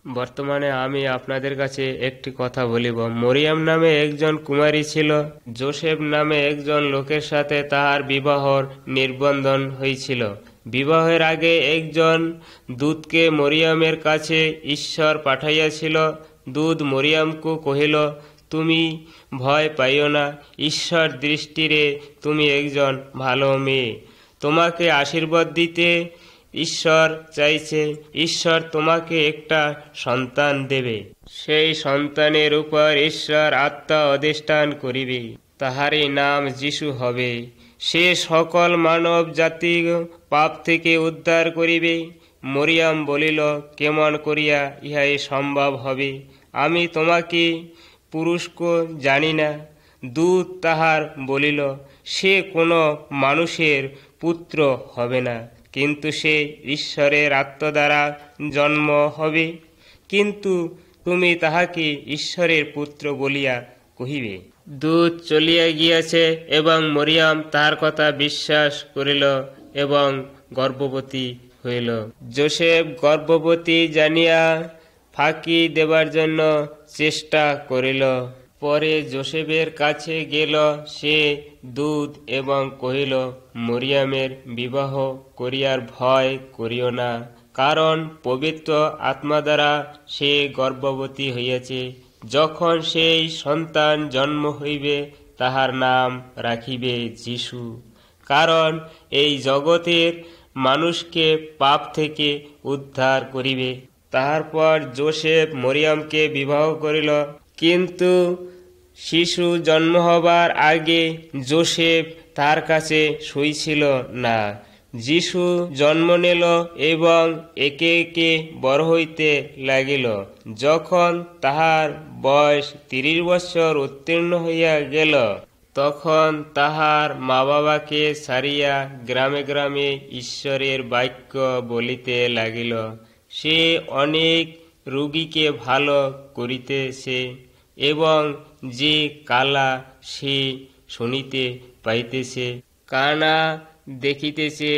বর্তমানে আমি আপনাদের কাছে একটি কথা বলিব। মরিয়ম নামে একজন কুমারী ছিল। যোসেফ নামে একজন লোকের সাথে তাহার বিবাহর নির্বন্ধন হয়েছিল। বিবাহের আগে একজন দূতকে মরিয়মের কাছে ঈশ্বর পাঠাইয়াছিল। দূত মরিয়মকে কহিল, তুমি ভয় পাইও না, ঈশ্বর দৃষ্টিরে তুমি একজন ভালো মেয়ে। তোমাকে আশীর্বাদ দিতে ঈশ্বর চাইছে। ঈশ্বর তোমাকে একটা সন্তান দেবে। সেই সন্তানের উপর ঈশ্বর আত্মা অধিষ্ঠান করিবে। তাহারই নাম যিশু হবে। সে সকল মানব জাতি পাপ থেকে উদ্ধার করিবে। মরিয়ম বলিল, কেমন করিয়া ইহাই সম্ভব হবে? আমি তোমাকে পুরুষকে জানি না। দূত তাহার বলিল, সে কোনো মানুষের পুত্র হবে না, কিন্তু সে ঈশ্বরের আত্মা দ্বারা জন্ম হবে। কিন্তু তুমি তাহাকে ঈশ্বরের পুত্র বলিয়া কহিবে। দূত চলিয়া গিয়াছে এবং মরিয়ম তাহার কথা বিশ্বাস করিল এবং গর্ভবতী হইল। যোসেফ গর্ভবতী জানিয়া ফাঁকি দেবার জন্য চেষ্টা করিল। পরে যোসেফের কাছে গেল সে দূত এবং কহিল, মরিয়মের বিবাহ করিয়ার ভয় করিও না, কারণ পবিত্র আত্মা দ্বারা সে গর্ভবতী হইয়াছে। যখন সেই সন্তান জন্ম হইবে, তাহার নাম রাখিবে যিশু, কারণ এই জগতের মানুষকে পাপ থেকে উদ্ধার করিবে। তারপর যোসেফ মরিয়মকে বিবাহ করিল। কিন্তু শিশু জন্ম হবার আগে যোসেফ তার কাছে শুইছিল না। যিশু জন্ম নিল এবং একে একে বড় হইতে লাগিল। যখন তাহার বয়স 30 বৎসর উত্তীর্ণ হইয়া গেল, তখন তাহার মা বাবাকে ছাড়িয়া গ্রামে গ্রামে ঈশ্বরের বাক্য বলিতে লাগিল। সে অনেক রোগীকে ভালো করিতেছে এবং যে কালা সে শুনিতে পাইতেছে, কানা দেখিতেছে।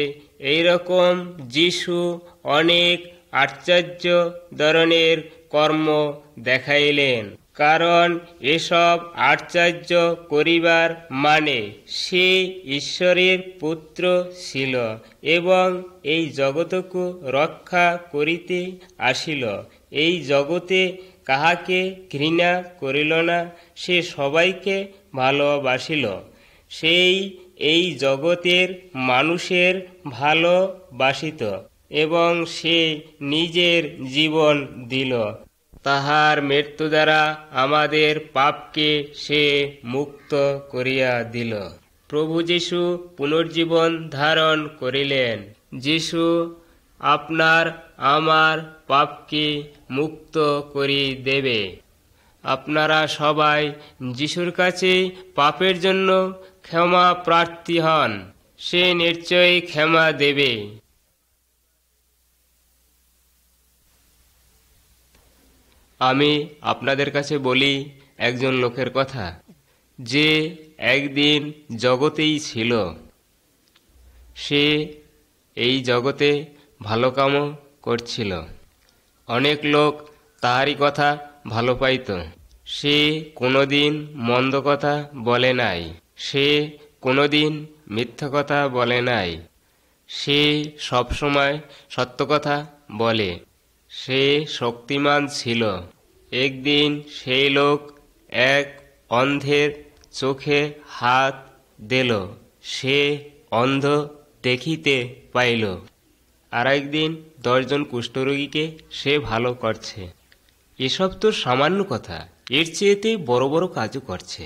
এইরকম যিশু অনেক আশ্চর্য ধরনের কর্ম দেখাইলেন, কারণ এসব আশ্চর্য করিবার মানে সে ঈশ্বরের পুত্র ছিল এবং এই জগতকে রক্ষা করিতে আসিল। এই জগতে কাহাকে ঘৃণা করিল না, সে সবাইকে ভালোবাসিল। সেই এই জগতের মানুষের ভালোবাসিত এবং সে নিজের জীবন দিল। তাহার মৃত্যু দ্বারা আমাদের পাপকে সে মুক্ত করিয়া দিল। প্রভু যীশু পুনর্জীবন ধারণ করিলেন। যীশু আপনার আমার পাপকে মুক্ত করি দেবে। আপনারা সবাই যিশুর কাছে পাপের জন্য ক্ষমা প্রার্থী হন, সে নিশ্চয়ই ক্ষমা দেবে। আমি আপনাদের কাছে বলি একজন লোকের কথা, যে একদিন জগতেই ছিল। সে এই জগতে ভালো কামও করছিল। অনেক লোক তাহারই কথা ভালো পাইত। সে কোনোদিন মন্দ কথা বলে নাই। সে কোনোদিন মিথ্যা কথা বলে নাই। সে সবসময় সত্য কথা বলে। সে শক্তিমান ছিল। একদিন সেই লোক এক অন্ধের চোখে হাত দিল। সে অন্ধ দেখিতে পাইল। আর একদিন 10 জন কুষ্ঠরোগীকে সে ভালো করছে। এসব তো সামান্য কথা, এর চেয়েতে বড় বড় কাজও করছে।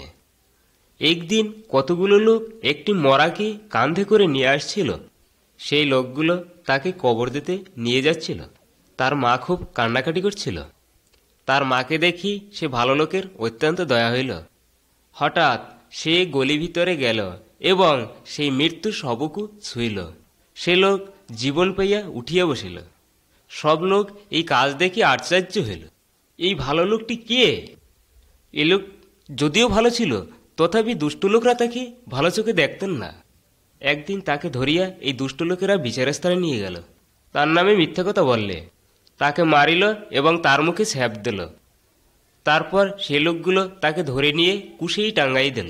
একদিন কতগুলো লোক একটি মরাকে কাঁধে করে নিয়ে আসছিল। সেই লোকগুলো তাকে কবর দিতে নিয়ে যাচ্ছিল। তার মা খুব কান্নাকাটি করছিল। তার মাকে দেখি সে ভালো লোকের অত্যন্ত দয়া হইল। হঠাৎ সে গলি ভিতরে গেল এবং সেই মৃত্যু শবকু ছুঁইল। সে লোক জীবন পাইয়া উঠিয়া বসিল। সব লোক এই কাজ দেখে আশ্চর্য হইল। এই ভালো লোকটি কে? এ লোক যদিও ভালো ছিল, তথাপি দুষ্ট লোকরা তাকে ভালো চোখে দেখতেন না। একদিন তাকে ধরিয়া এই দুষ্ট লোকেরা বিচারের স্থানে নিয়ে গেল। তার নামে মিথ্যা কথা বললে। তাকে মারিল এবং তার মুখে স্যাপ দিল। তারপর সে লোকগুলো তাকে ধরে নিয়ে কুশেই টাঙ্গাই দিল।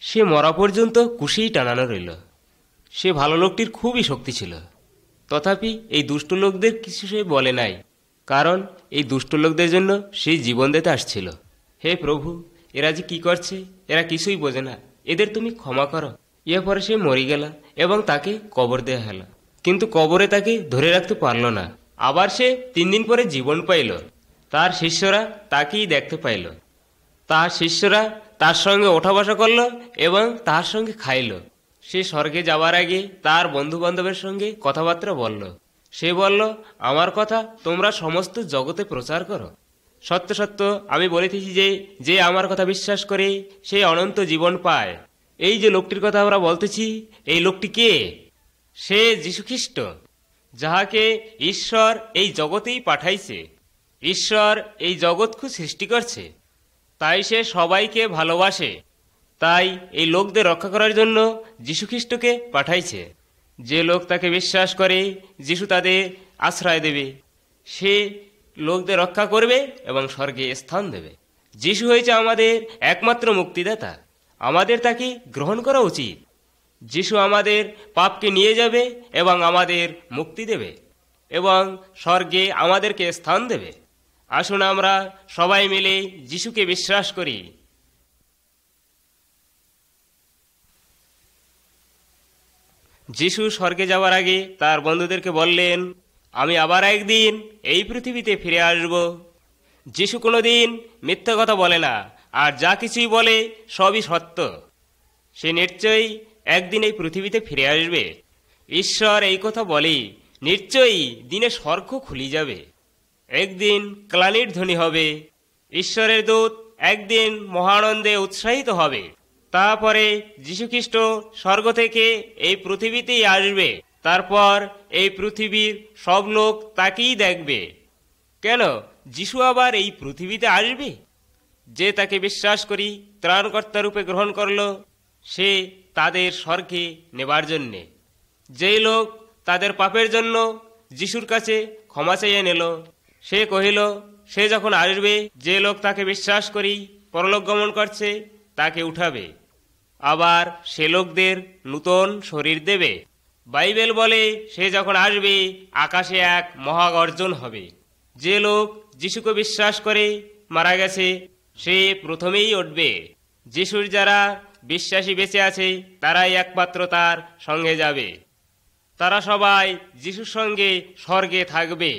সে মরা পর্যন্ত কুশেই টানানো রইল। সে ভালো লোকটির খুবই শক্তি ছিল, তথাপি এই দুষ্ট লোকদের কিছু সে বলে নাই, কারণ এই দুষ্ট লোকদের জন্য সেই জীবন দিতে আসছিল। হে প্রভু, এরা যে কি করছে, এরা কিছুই বোঝে না, এদের তুমি ক্ষমা করো। এরপরে সে মরে গেল এবং তাকে কবর দেয়া হলো, কিন্তু কবরে তাকে ধরে রাখতে পারল না। আবার সে 3 দিন পরে জীবন পাইল। তার শিষ্যরা তাকেই দেখতে পাইল। তার শিষ্যরা তার সঙ্গে ওঠা বসা করল এবং তার সঙ্গে খাইল। সে স্বর্গে যাওয়ার আগে তার বন্ধু বান্ধবের সঙ্গে কথাবার্তা বলল। সে বলল, আমার কথা তোমরা সমস্ত জগতে প্রচার করো। সত্য সত্য আমি বলিতেছি যে যে আমার কথা বিশ্বাস করে সে অনন্ত জীবন পায়। এই যে লোকটির কথা আমরা বলতেছি, এই লোকটি কে? সে যীশুখ্রিস্ট, যাহাকে ঈশ্বর এই জগতেই পাঠাইছে। ঈশ্বর এই জগৎকে সৃষ্টি করছে, তাই সে সবাইকে ভালোবাসে। তাই এই লোকদের রক্ষা করার জন্য যীশুখ্রিস্টকে পাঠাইছে। যে লোক তাকে বিশ্বাস করে, যীশু তাদের আশ্রয় দেবে, সে লোকদের রক্ষা করবে এবং স্বর্গে স্থান দেবে। যীশু হয়েছে আমাদের একমাত্র মুক্তিদাতা, আমাদের তাকে গ্রহণ করা উচিত। যীশু আমাদের পাপকে নিয়ে যাবে এবং আমাদের মুক্তি দেবে এবং স্বর্গে আমাদেরকে স্থান দেবে। আসুন আমরা সবাই মিলে যীশুকে বিশ্বাস করি। যীশু স্বর্গে যাওয়ার আগে তার বন্ধুদেরকে বললেন, আমি আবার একদিন এই পৃথিবীতে ফিরে আসব। যীশু কোনোদিন মিথ্যা কথা বলে না, আর যা কিছুই বলে সবই সত্য। সে নিশ্চয়ই একদিন এই পৃথিবীতে ফিরে আসবে। ঈশ্বর এই কথা বলে, নিশ্চয়ই দিনে স্বর্গ খুলে যাবে, একদিন ক্লানির ধ্বনি হবে, ঈশ্বরের দূত একদিন মহানন্দে উৎসাহিত হবে। তারপরে যীশুখ্রিস্ট স্বর্গ থেকে এই পৃথিবীতেই আসবে। তারপর এই পৃথিবীর সব লোক তাকেই দেখবে। কেন যীশু আবার এই পৃথিবীতে আসবে? যে তাকে বিশ্বাস করি ত্রাণকর্তা রূপে গ্রহণ করল, সে তাদের স্বর্গে নেবার জন্যে। যেই লোক তাদের পাপের জন্য যীশুর কাছে ক্ষমা চেয়ে নিল, সে কহিল সে যখন আসবে, যে লোক তাকে বিশ্বাস করি পরলোক গমন করছে, তাকে উঠাবে, আবার সে লোকদের নূতন শরীর দেবে। বাইবেল বলে সে যখন আসবে আকাশে এক মহাগর্জন হবে। যে লোক যীশুকে বিশ্বাস করে মারা গেছে, সে প্রথমেই উঠবে। যীশুর যারা বিশ্বাসী বেঁচে আছে, তারাই একমাত্র তার সঙ্গে যাবে। তারা সবাই যীশুর সঙ্গে স্বর্গে থাকবে।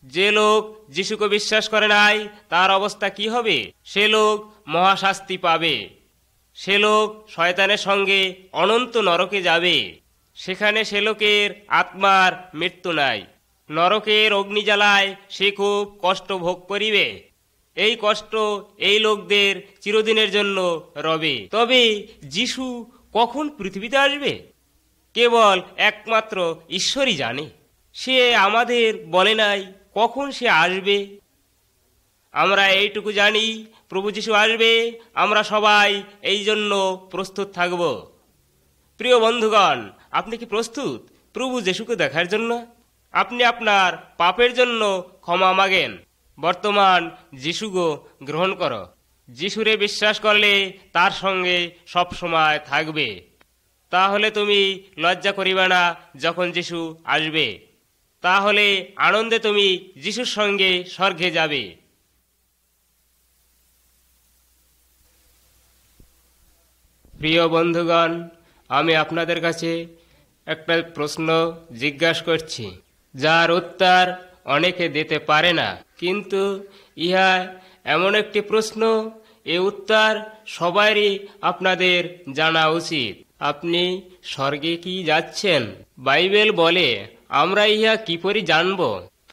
যে লোক যীশুকে বিশ্বাস করে নাই, তার অবস্থা কি হবে? সে লোক মহাশাস্তি পাবে। সে লোক শয়তানের সঙ্গে অনন্ত নরকে যাবে। সেখানে সে লোকের আত্মার মৃত্যু নাই। নরকের অগ্নিজ্বালায় সে খুব কষ্ট ভোগ করিবে। এই কষ্ট এই লোকদের চিরদিনের জন্য রবে। তবে যীশু কখন পৃথিবীতে আসবে, কেবল একমাত্র ঈশ্বরই জানে। সে আমাদের বলে নাই কখন সে আসবে। আমরা এইটুকু জানি, প্রভু যীশু আসবে, আমরা সবাই এই জন্য প্রস্তুত থাকব। প্রিয় বন্ধুগণ, আপনি কি প্রস্তুত প্রভু যীশুকে দেখার জন্য? আপনি আপনার পাপের জন্য ক্ষমা মাগেন। বর্তমান যীশুকে গ্রহণ করো। যীশুরে বিশ্বাস করলে তার সঙ্গে সব সময় থাকবে। তাহলে তুমি লজ্জা করিবে না যখন যীশু আসবে। তাহলে আনন্দে তুমি যীশুর সঙ্গে স্বর্গে যাবে। প্রিয় বন্ধুগণ, আমি আপনাদের কাছে একটা প্রশ্ন জিজ্ঞাসা করছি, যার উত্তর অনেকে দিতে পারে না, কিন্তু ইহা এমন একটি প্রশ্ন, এ উত্তর সবারই আপনাদের জানা উচিত। আপনি স্বর্গে কি যাচ্ছেন? বাইবেল বলে আমরা ইহা কিপরি জানব?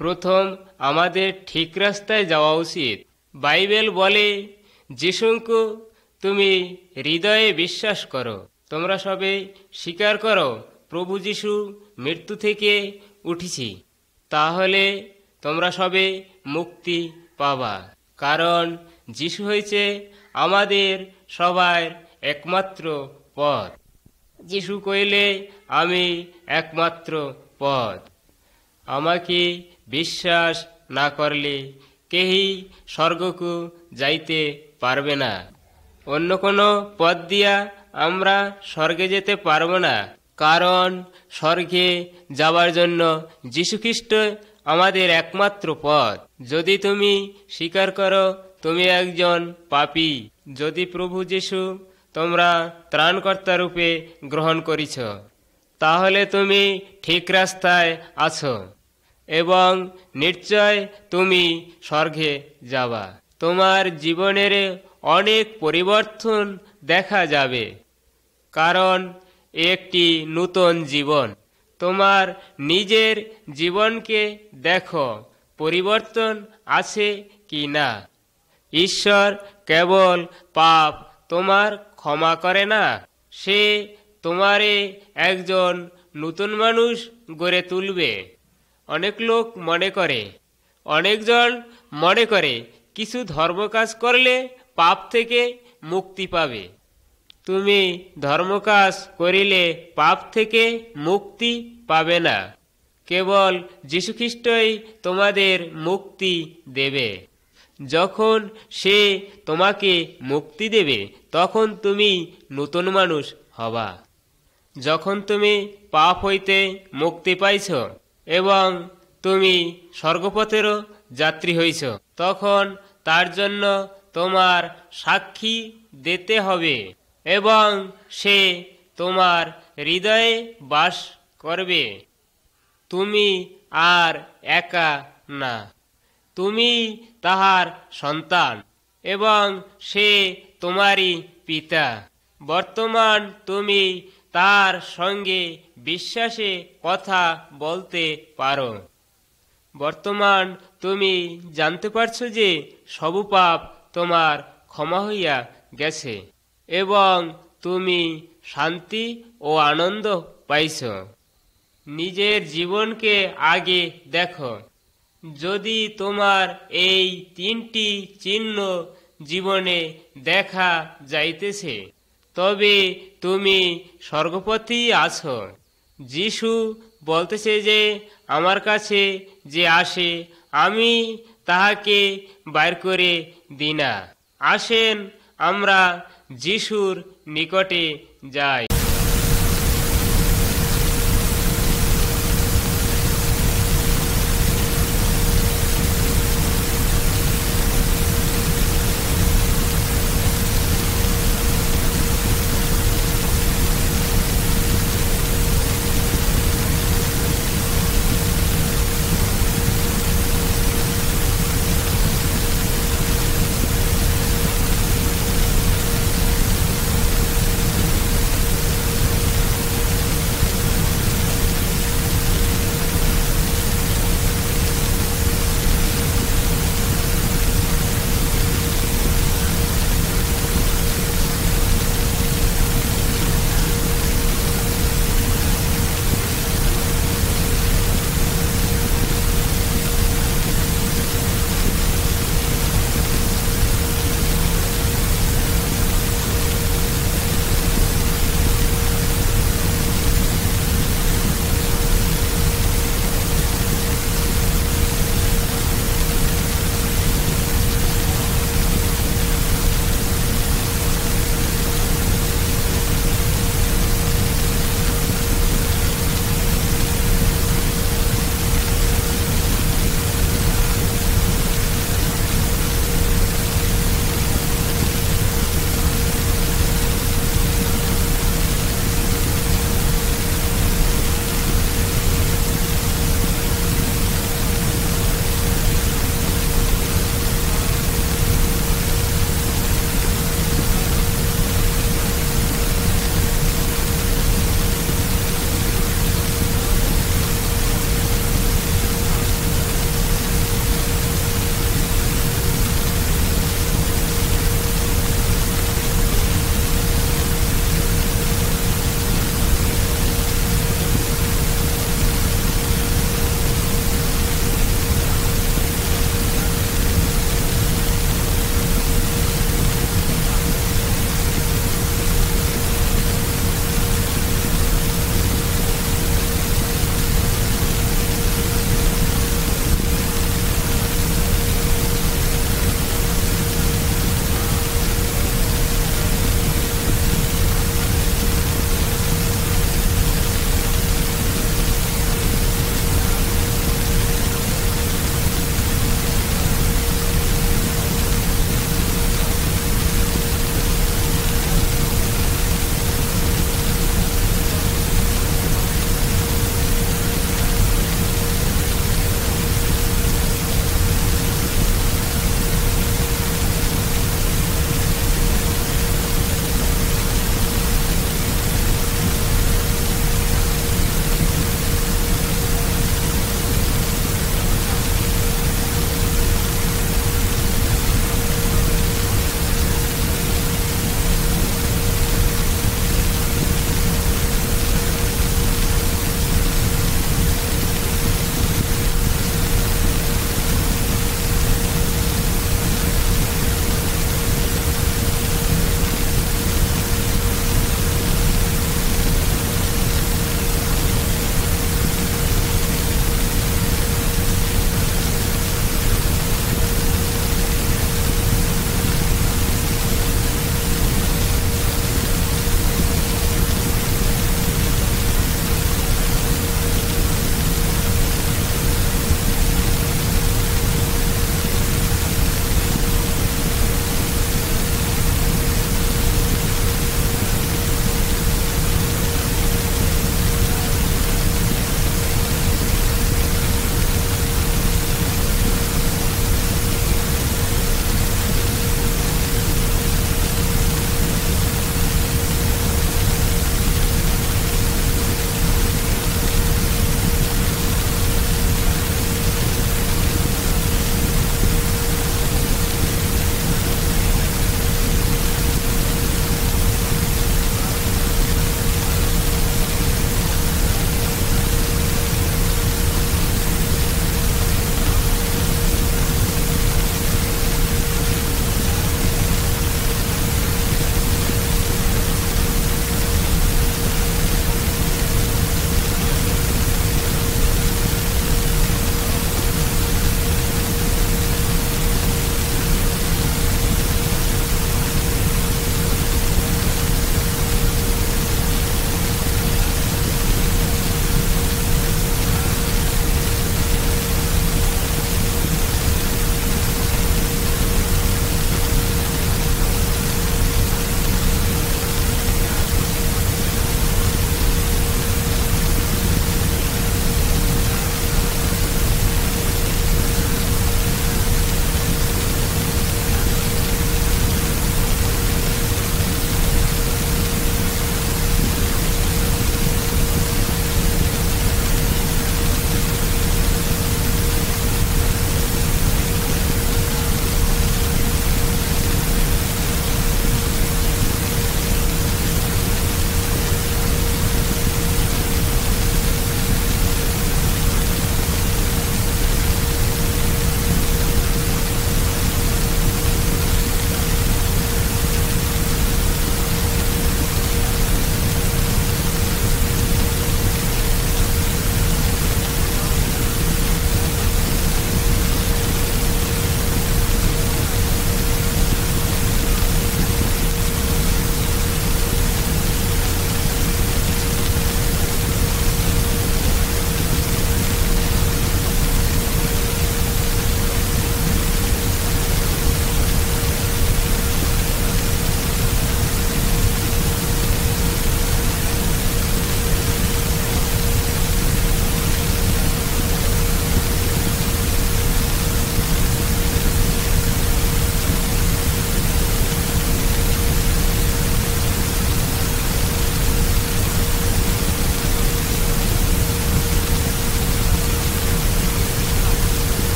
প্রথম আমাদের ঠিক রাস্তায় যাওয়া উচিত। বাইবেল বলে যিশুকে তুমি হৃদয়ে বিশ্বাস করো, তোমরা সবে স্বীকার করো প্রভু যীশু মৃত্যু থেকে উঠেছি, তাহলে তোমরা সবে মুক্তি পাবা। কারণ যীশু হয়েছে আমাদের সবার একমাত্র পথ। যীশু কইলে আমি একমাত্র পথ। আমাকে বিশ্বাস না করলে কেহই স্বর্গকু যাইতে পারবে না। অন্য কোনো পথ দিয়া আমরা স্বর্গে যেতে পারবো না, কারণ স্বর্গে যাবার জন্য যীশুখ্রিস্ট আমাদের একমাত্র পথ। যদি তুমি স্বীকার করো তুমি একজন পাপী, যদি প্রভু যীশু তোমরা ত্রাণকর্তা রূপে গ্রহণ করিছ, তাহলে তুমি ঠিক রাস্তায় আছো এবং নিশ্চয় তুমি স্বর্গে যাবা। তোমার জীবনের অনেক পরিবর্তন দেখা যাবে, কারণ একটি নূতন জীবন। তোমার নিজের জীবনকে দেখো, পরিবর্তন আছে কি না। ঈশ্বর কেবল পাপ তোমার ক্ষমা করে না, সে তোমারে একজন নতুন মানুষ গড়ে তুলবে। অনেকজন মনে করে কিছু ধর্মকাজ করলে পাপ থেকে মুক্তি পাবে। তুমি ধর্মকাজ করিলে পাপ থেকে মুক্তি পাবে না, কেবল যীশুখ্রিস্টই তোমাদের মুক্তি দেবে। যখন সে তোমাকে মুক্তি দেবে তখন তুমি নতুন মানুষ হবা। যখন তুমি পাপ হইতে মুক্তি পাইছ এবং তুমি স্বর্গপথেরও যাত্রী হইছ, তখন তার জন্য তোমার সাক্ষী দিতে হবে এবং সে তোমার হৃদয়ে বাস করবে। তুমি আর একা না, তুমি তাহার সন্তান এবং সে তোমারই পিতা। বর্তমান তুমি তার সঙ্গে বিশ্বাসে কথা বলতে পারো। বর্তমান তুমি জানতে পারছো যে সব পাপ তোমার ক্ষমা হইয়া গেছে এবং তুমি শান্তি ও আনন্দ পাইছ। নিজের জীবনকে আগে দেখো। যদি তোমার এই তিনটি চিহ্ন জীবনে দেখা যাইতেছে, তবে তুমি স্বর্গপথেই আছো। যীশু বলতেছে যে আমার কাছে যে আসে আমি তাহাকে বাইর করে দিই না। আসেন আমরা যীশুর নিকটে যাই।